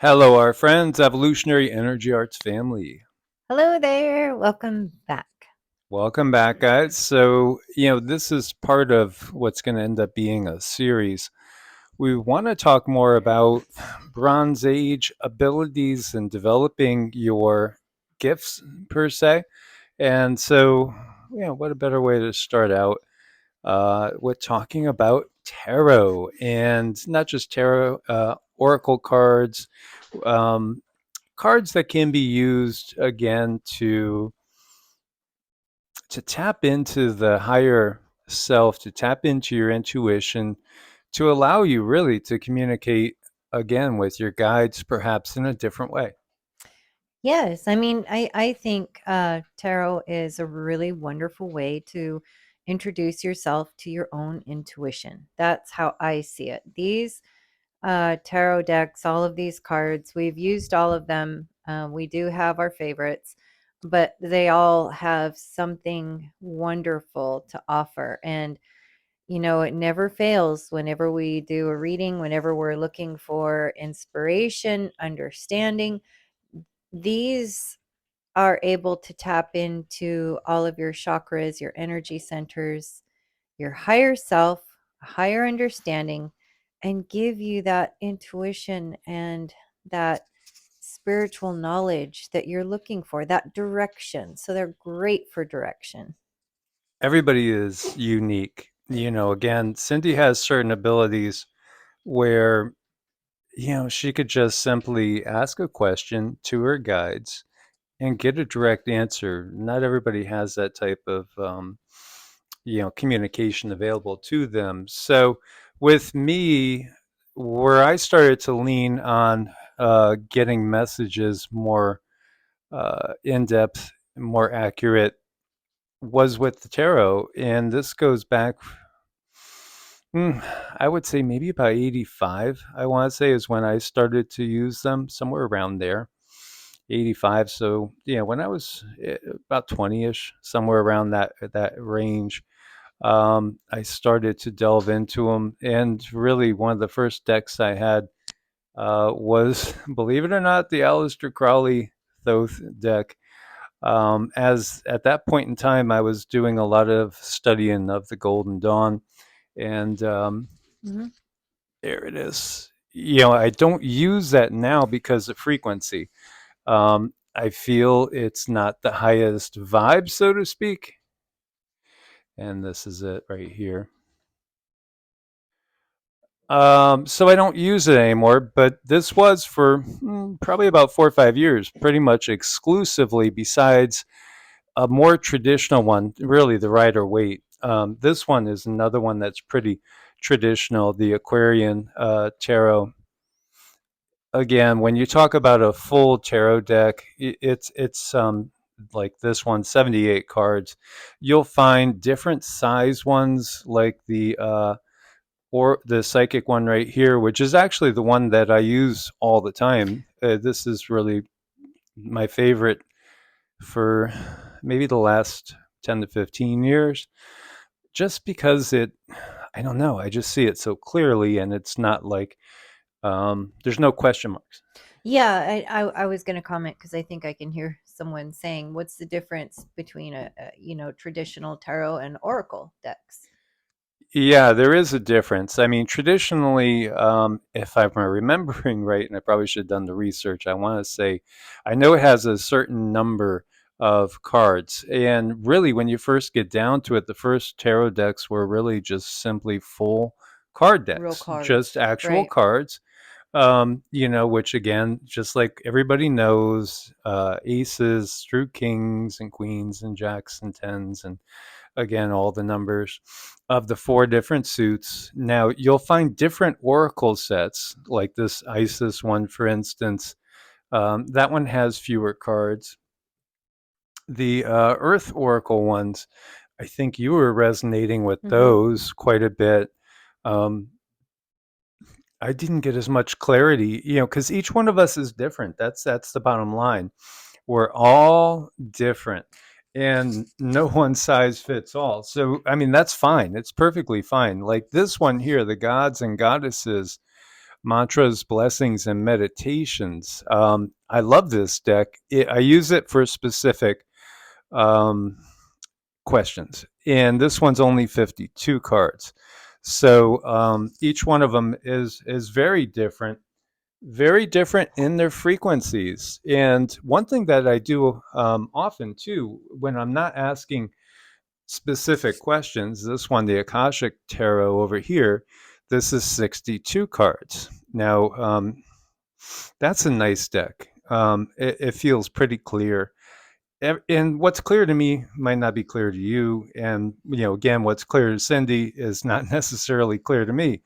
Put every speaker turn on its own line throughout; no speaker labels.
Hello, our friends, Evolutionary Energy Arts family.
Hello there. Welcome back.
Welcome back, guys. This is part of what's going to end up being a series. We want to talk more about Bronze Age abilities and developing your gifts, per se. What a better way to start out with talking about tarot and not just tarot, oracle cards, um, cards that can be used again to tap into the higher self, to tap into your intuition, to allow you really to communicate again with your guides, perhaps in a different way.
Yes, I think tarot is a really wonderful way to introduce yourself to your own intuition. That's how I see it. These tarot decks, all of these cards, we've used all of them. We do have our favorites, but they all have something wonderful to offer. And it never fails whenever we do a reading, whenever we're looking for inspiration, understanding. These are able to tap into all of your chakras, your energy centers, your higher self, higher understanding, and give you that intuition and that spiritual knowledge that you're looking for, that direction. So they're great for direction.
Everybody is unique. Again, Cindy has certain abilities where, she could just simply ask a question to her guides and get a direct answer. Not everybody has that type of communication available to them. So with me, where I started to lean on getting messages more in depth, more accurate, was with the tarot, and this goes back. I would say maybe about 85, I want to say, is when I started to use them, somewhere around there. 85. So, yeah, when I was about 20-ish, somewhere around that range, I started to delve into them. And really, one of the first decks I had was, believe it or not, the Aleister Crowley Thoth deck. As at that point in time, I was doing a lot of studying of the Golden Dawn, and
Mhm.
there it is. I don't use that now because of frequency. I feel it's not the highest vibe, so to speak. And this is it right here. So I don't use it anymore, but this was for probably about 4 or 5 years, pretty much exclusively, besides a more traditional one, really the Rider Waite. This one is another one that's pretty traditional, the Aquarian tarot. Again, when you talk about a full tarot deck, it's like this one, 78 cards. You'll find different size ones like the psychic one right here, which is actually the one that I use all the time. This is really my favorite for maybe the last 10 to 15 years, just because I don't know, I just see it so clearly, and it's not like there's no question marks.
Yeah, I was going to comment because I think I can hear someone saying, "What's the difference between a traditional tarot and oracle decks?"
Yeah, there is a difference. I mean, traditionally, if I'm remembering right, and I probably should have done the research, I want to say, I know it has a certain number of cards. And really, when you first get down to it, the first tarot decks were really just simply full card
Real
decks, just
cards,
actual
right?
cards. Which again, just like everybody knows, aces through kings and queens and jacks and tens, and again, all the numbers of the four different suits. Now, you'll find different oracle sets, like this Isis one, for instance. That one has fewer cards. The Earth Oracle ones, I think you were resonating with
Mm-hmm.
those quite a bit. Um, I didn't get as much clarity, because each one of us is different. That's the bottom line. We're all different, and no one size fits all. So, I mean, that's fine. It's perfectly fine. Like this one here, the gods and goddesses. Mantras, Blessings, and Meditations. I love this deck. I use it for specific um, questions, and this one's only 52 cards. So each one of them is very different in their frequencies. And one thing that I do often too, when I'm not asking specific questions, this one, the Akashic Tarot over here, this is 62 cards. Now, that's a nice deck. It feels pretty clear. And what's clear to me might not be clear to you. And, again, what's clear to Cindy is not necessarily clear to me.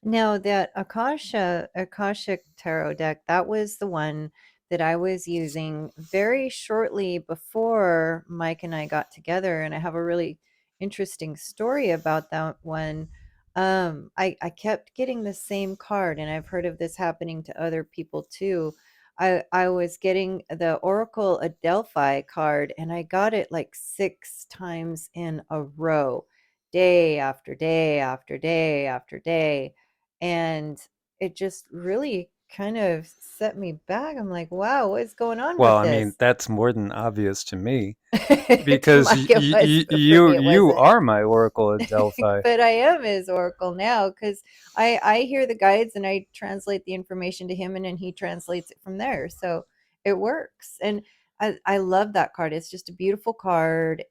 No, that Akashic Tarot deck, that was the one that I was using very shortly before Mike and I got together, and I have a really interesting story about that one. I kept getting the same card, and I've heard of this happening to other people too. I was getting the Oracle Adelphi card, and I got it like 6 times in a row, day after day after day after day, and it just really kind of set me back. I'm like, wow, what is going on
Well,
with
I mean,
this?
that's more than obvious to me
To
because
Mike it was, but for me it
you
wasn't.
are my Oracle at Delphi.
But I am his oracle now because I hear the guides and I translate the information to him, and then he translates it from there. So it works. And I love that card. It's just a beautiful card,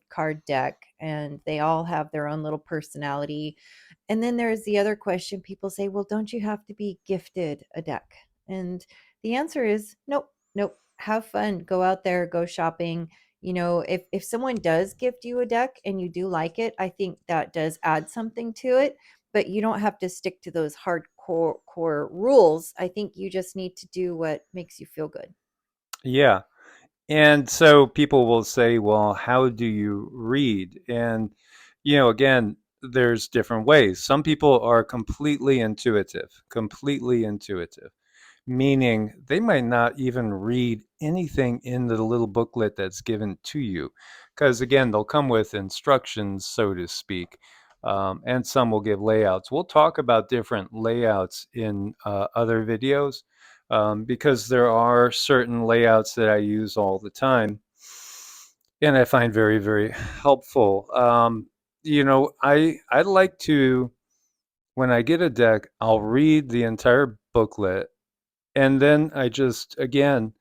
card deck, and they all have their own little personality. And then there's the other question people say, well, don't you have to be gifted a deck? And the answer is nope, nope. Have fun, go out there, go shopping. If someone does gift you a deck and you do like it, I think that does add something to it, but you don't have to stick to those hardcore core rules. I think you just need to do what makes you feel good.
Yeah. And so people will say, well, how do you read? And, again, there's different ways. Some people are completely intuitive, meaning they might not even read anything in the little booklet that's given to you. Because, again, they'll come with instructions, so to speak, and some will give layouts. We'll talk about different layouts in other videos because there are certain layouts that I use all the time and I find very, very helpful. I like to, when I get a deck, I'll read the entire booklet and then I just, again,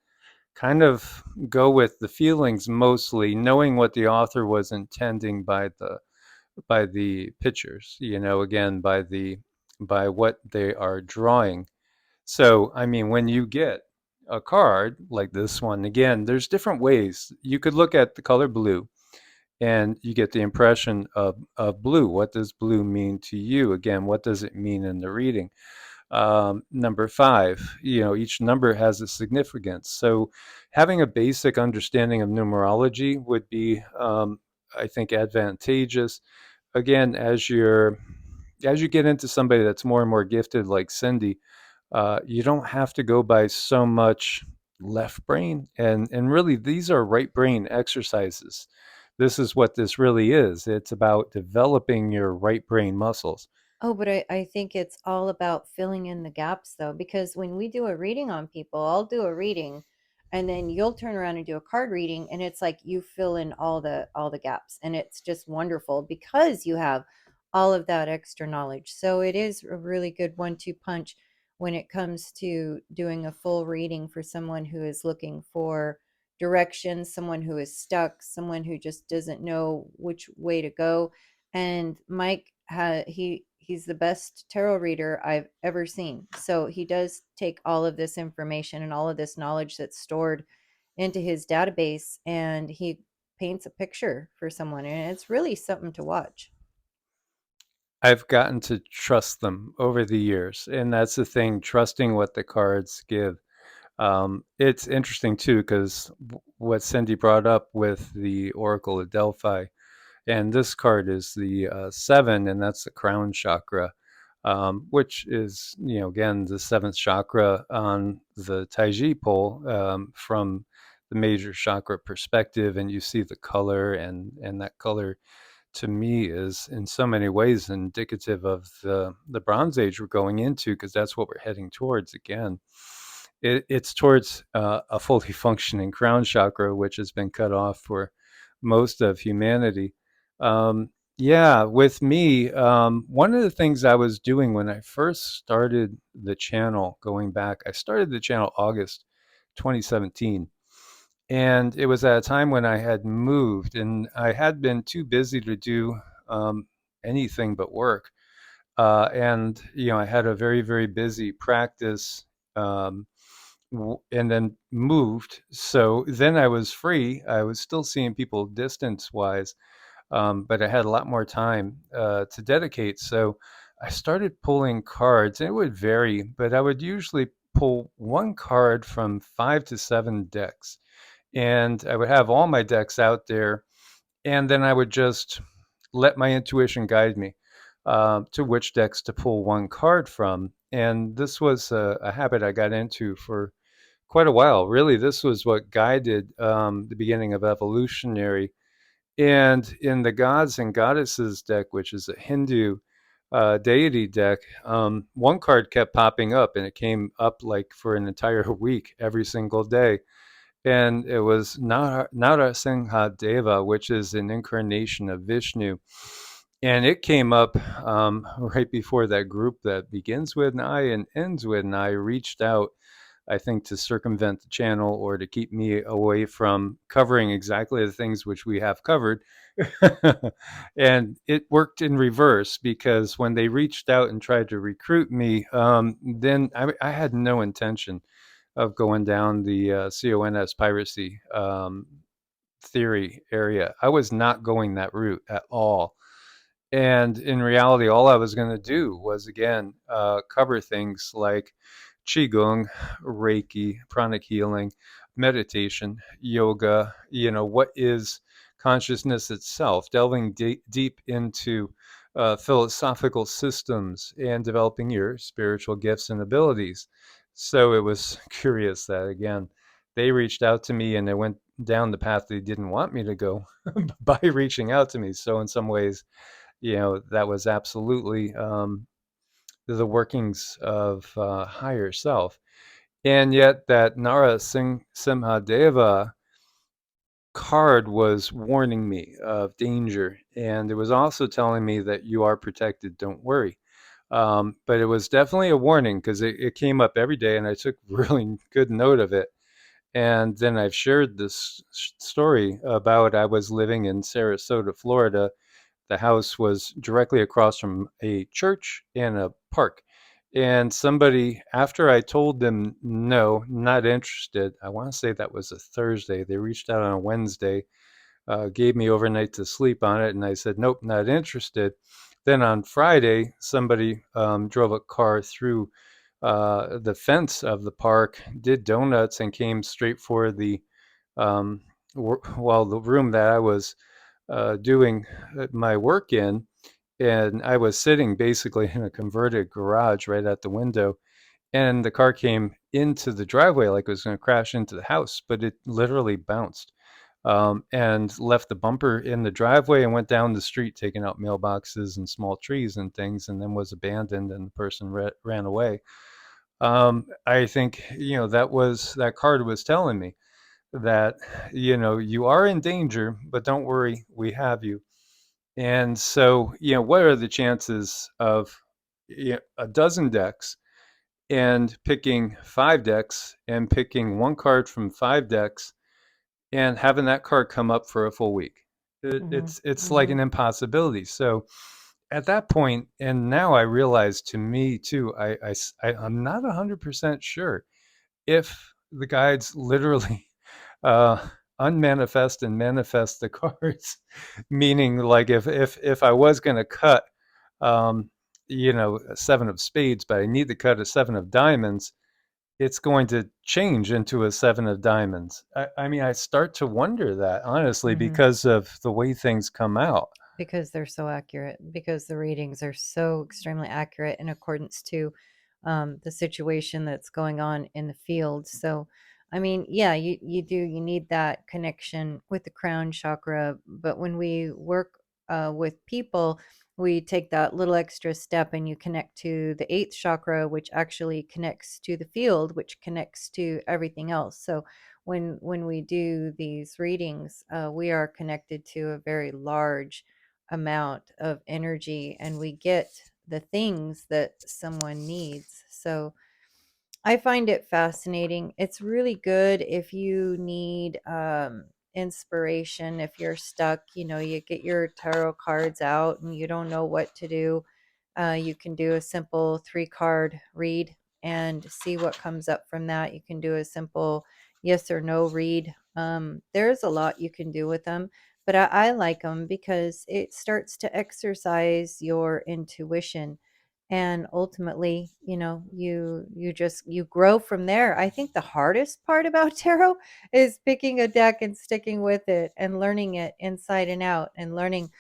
kind of go with the feelings mostly, knowing what the author was intending by the pictures, again, by what they are drawing. So, I mean, when you get a card like this one, again, there's different ways. You could look at the color blue and you get the impression of blue. What does blue mean to you? Again, what does it mean in the reading? Number five, each number has a significance. So having a basic understanding of numerology would be, I think, advantageous. Again, as you get into somebody that's more and more gifted, like Cindy, you don't have to go by so much left brain, and really these are right brain exercises. This is what this really is. It's about developing your right brain muscles.
Oh, but I think it's all about filling in the gaps though, because when we do a reading on people, I'll do a reading and then you'll turn around and do a card reading, and it's like you fill in all the gaps, and it's just wonderful because you have all of that extra knowledge. So it is a really good 1-2 punch when it comes to doing a full reading for someone who is looking for direction, someone who is stuck, someone who just doesn't know which way to go. And Mike, he's the best tarot reader I've ever seen. So he does take all of this information and all of this knowledge that's stored into his database, and he paints a picture for someone, and it's really something to watch.
I've gotten to trust them over the years, and that's the thing, trusting what the cards give. It's interesting too, because what Cindy brought up with the Oracle of Delphi, and this card is the seven, and that's the crown chakra, which is, again, the seventh chakra on the Taiji pole, from the major chakra perspective, and you see the color, and that color to me is in so many ways indicative of the Bronze Age we're going into, because that's what we're heading towards again. It's towards a fully functioning crown chakra, which has been cut off for most of humanity. Yeah, with me, one of the things I was doing when I first started the channel, going back, I started the channel August 2017. And it was at a time when I had moved and I had been too busy to do um, anything but work. And, I had a very, very busy practice, um, and then moved. So then I was free. I was still seeing people distance wise, but I had a lot more time to dedicate. So I started pulling cards, and it would vary, but I would usually pull one card from 5 to 7 decks, and I would have all my decks out there, and then I would just let my intuition guide me to which decks to pull one card from. And this was a habit I got into for quite a while. Really, this was what guided the beginning of evolutionary. And in the gods and goddesses deck, which is a Hindu deity deck, one card kept popping up, and it came up like for an entire week every single day, and it was Narasimha Deva, which is an incarnation of Vishnu. And it came up right before that group that begins with an I and ends with an I reached out, I think, to circumvent the channel or to keep me away from covering exactly the things which we have covered. And it worked in reverse, because when they reached out and tried to recruit me, then I had no intention of going down the CONS piracy theory area. I was not going that route at all. And in reality, all I was going to do was, again, cover things like Qigong, Reiki, pranic healing, meditation, yoga, what is consciousness itself, delving deep into philosophical systems and developing your spiritual gifts and abilities. So it was curious that, again, they reached out to me and they went down the path they didn't want me to go by reaching out to me. So in some ways, that was absolutely the workings of higher self. And yet, that Simha Deva card was warning me of danger. And it was also telling me that you are protected, don't worry. But it was definitely a warning, because it came up every day, and I took really good note of it. And then I've shared this story about, I was living in Sarasota, Florida. The house was directly across from a church and a park. And somebody, after I told them no, not interested, I want to say that was a Thursday, they reached out on a Wednesday, gave me overnight to sleep on it, and I said, nope, not interested. Then on Friday, somebody drove a car through the fence of the park, did donuts, and came straight for um, the room that I was doing my work in. And I was sitting basically in a converted garage right at the window. And the car came into the driveway like it was going to crash into the house, but it literally bounced, and left the bumper in the driveway and went down the street, taking out mailboxes and small trees and things, and then was abandoned, and the person ran away. I think, that card was telling me that, you are in danger, but don't worry, we have you. And so, what are the chances of a dozen decks, and picking 5 decks, and picking one card from 5 decks, and having that card come up for a full week?
Hmm.
It's like
Hmm.
an impossibility. So at that point, and now I realize, to me too, I'm not 100% sure if the guides literally uh, unmanifest and manifest the cards. Meaning, like, if I was going to cut, um, a 7 of spades, but I need to cut a 7 of diamonds, it's going to change into a 7 of diamonds. I mean, I start to wonder that, honestly,
Hmm.
because of the way things come out.
Because they're so accurate, because the readings are so extremely accurate in accordance to the situation that's going on in the field. So, I mean, yeah, you need that connection with the crown chakra. But when we work with people, we take that little extra step and you connect to the eighth chakra, which actually connects to the field, which connects to everything else. So when we do these readings, we are connected to a very large amount of energy, and we get the things that someone needs. So I find it fascinating. It's really good if you need inspiration. If you're stuck, you get your tarot cards out and you don't know what to do. You can do a simple 3 card read and see what comes up from that. You can do a simple yes or no read. There's a lot you can do with them, but I like them because it starts to exercise your intuition, and ultimately, you grow from there. I think the hardest part about tarot is picking a deck and sticking with it and learning it inside and out, and learning,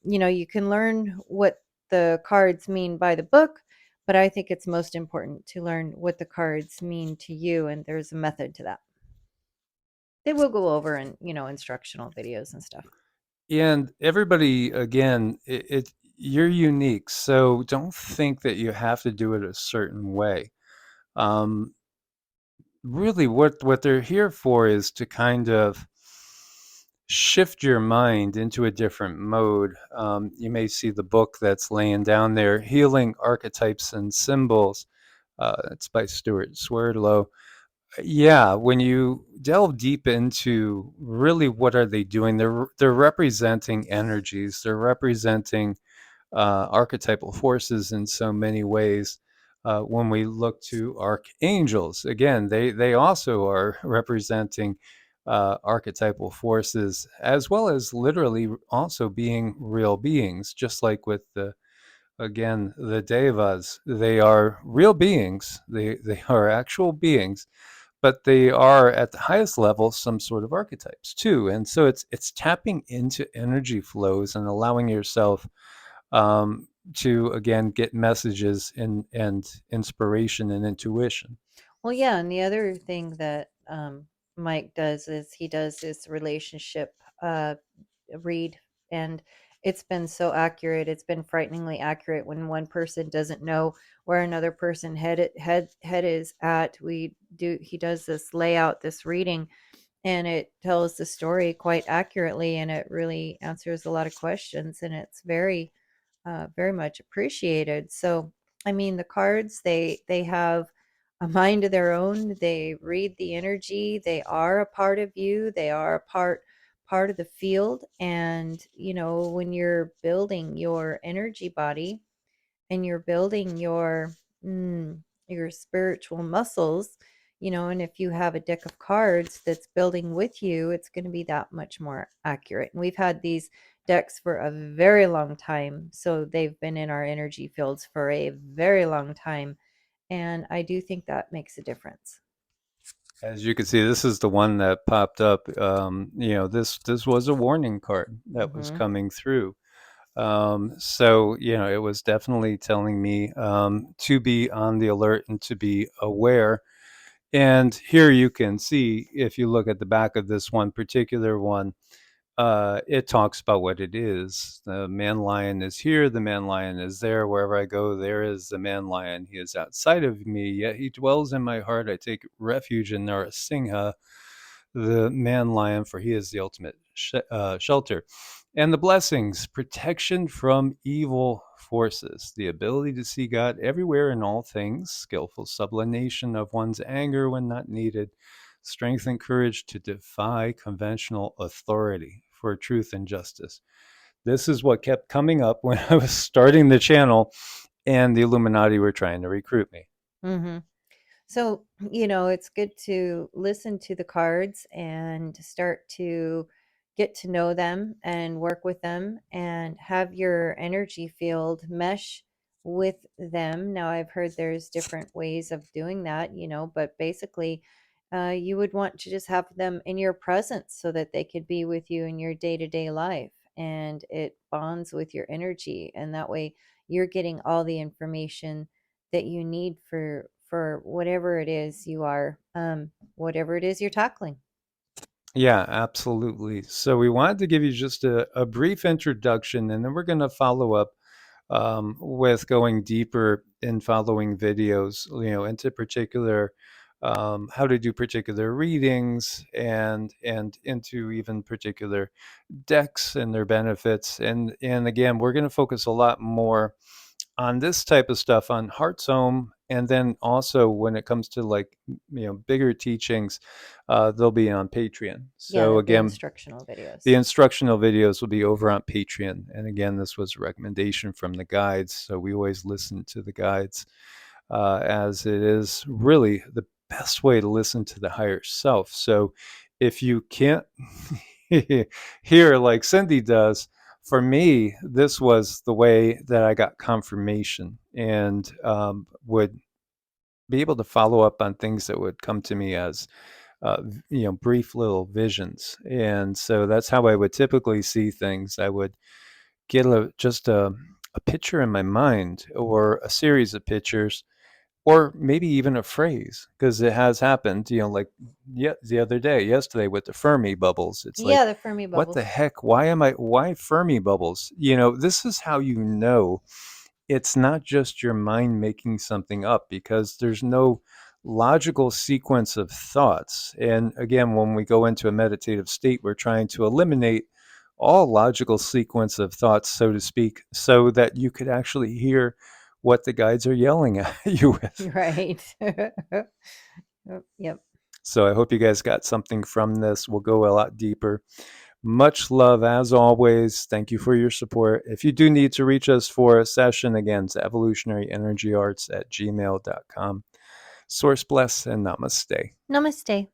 you can learn what the cards mean by the book, but I think it's most important to learn what the cards mean to you, and there's a method to that. They will go over in, instructional videos and stuff.
And everybody, again, you're unique, so don't think that you have to do it a certain way. Um, Really, what they're here for is to kind of shift your mind into a different mode. You may see the book that's laying down there, Healing Archetypes and Symbols. It's by Stuart Swerdlow. Yeah, when you delve deep into really what are they doing, they're representing energies, they're representing archetypal forces in so many ways. When we look to archangels, again, they also are representing archetypal forces, as well as literally also being real beings, just like with the devas. They are real beings. They are actual beings, but they are at the highest level some sort of archetypes too. And so it's tapping into energy flows and allowing yourself to again get messages and inspiration and intuition.
Well, yeah, and the other thing that Mike does is he does this relationship uh, read, and it's been so accurate. It's been frighteningly accurate. When one person doesn't know where another person head is at, he does this layout, this reading, and it tells the story quite accurately, and it really answers a lot of questions, and it's very much appreciated. So, I mean, the cards, they have a mind of their own. They read the energy. They are a part of you. They are a part of the field. And when you're building your energy body, and you're building your spiritual muscles, and if you have a deck of cards that's building with you, it's going to be that much more accurate. And we've had these decks for a very long time, so they've been in our energy fields for a very long time, and I do think that makes a difference.
As you can see, this is the one that popped up. This was a warning card that was
Hmm.
coming through. So it was definitely telling me to be on the alert and to be aware. And here you can see, if you look at the back of this one particular one, it talks about what it is. The man lion is here, the man lion is there. Wherever I go, there is the man lion. He is outside of me, yet he dwells in my heart. I take refuge in Narasingha, the man lion, for he is the ultimate shelter. And the blessings: protection from evil forces, the ability to see God everywhere in all things, skillful sublimation of one's anger when not needed, strength and courage to defy conventional authority for truth and justice. This is what kept coming up when I was starting the channel and the Illuminati were trying to recruit me.
Hmm. So, it's good to listen to the cards and start to get to know them and work with them and have your energy field mesh with them. Now, I've heard there's different ways of doing that, but basically, you would want to just have them in your presence so that they could be with you in your day to day life, and it bonds with your energy. And that way, you're getting all the information that you need for whatever it is you're tackling.
Yeah, absolutely. So we wanted to give you just a brief introduction, and then we're going to follow up with going deeper in following videos, into particular how to do particular readings and into even particular decks and their benefits. And again, we're going to focus a lot more on this type of stuff on Heart's Home, and then also when it comes to like bigger teachings, they'll be on Patreon.
Yeah,
So
there'll be
again,
instructional videos.
the instructional videos will be over on Patreon. And again, this was a recommendation from the guides, so we always listen to the guides, as it is really the best way to listen to the higher self. So if you can't hear like Cindy does, for me, this was the way that I got confirmation, and would be able to follow up on things that would come to me as brief little visions. And so that's how I would typically see things. I would get just a picture in my mind, or a series of pictures, or maybe even a phrase, because it has happened, like the other day, yesterday, with the Fermi bubbles. It's like,
Yeah, the Fermi
what the
bubbles.
heck? Why Fermi bubbles? This is how it's not just your mind making something up, because there's no logical sequence of thoughts. And again, when we go into a meditative state, we're trying to eliminate all logical sequence of thoughts, so to speak, so that you could actually hear what the guides are yelling at you with.
Right. Yep.
So I hope you guys got something from this. We'll go a lot deeper. Much love as always. Thank you for your support. If you do need to reach us for a session, again, it's evolutionaryenergyarts@gmail.com. Source bless and namaste.
Namaste.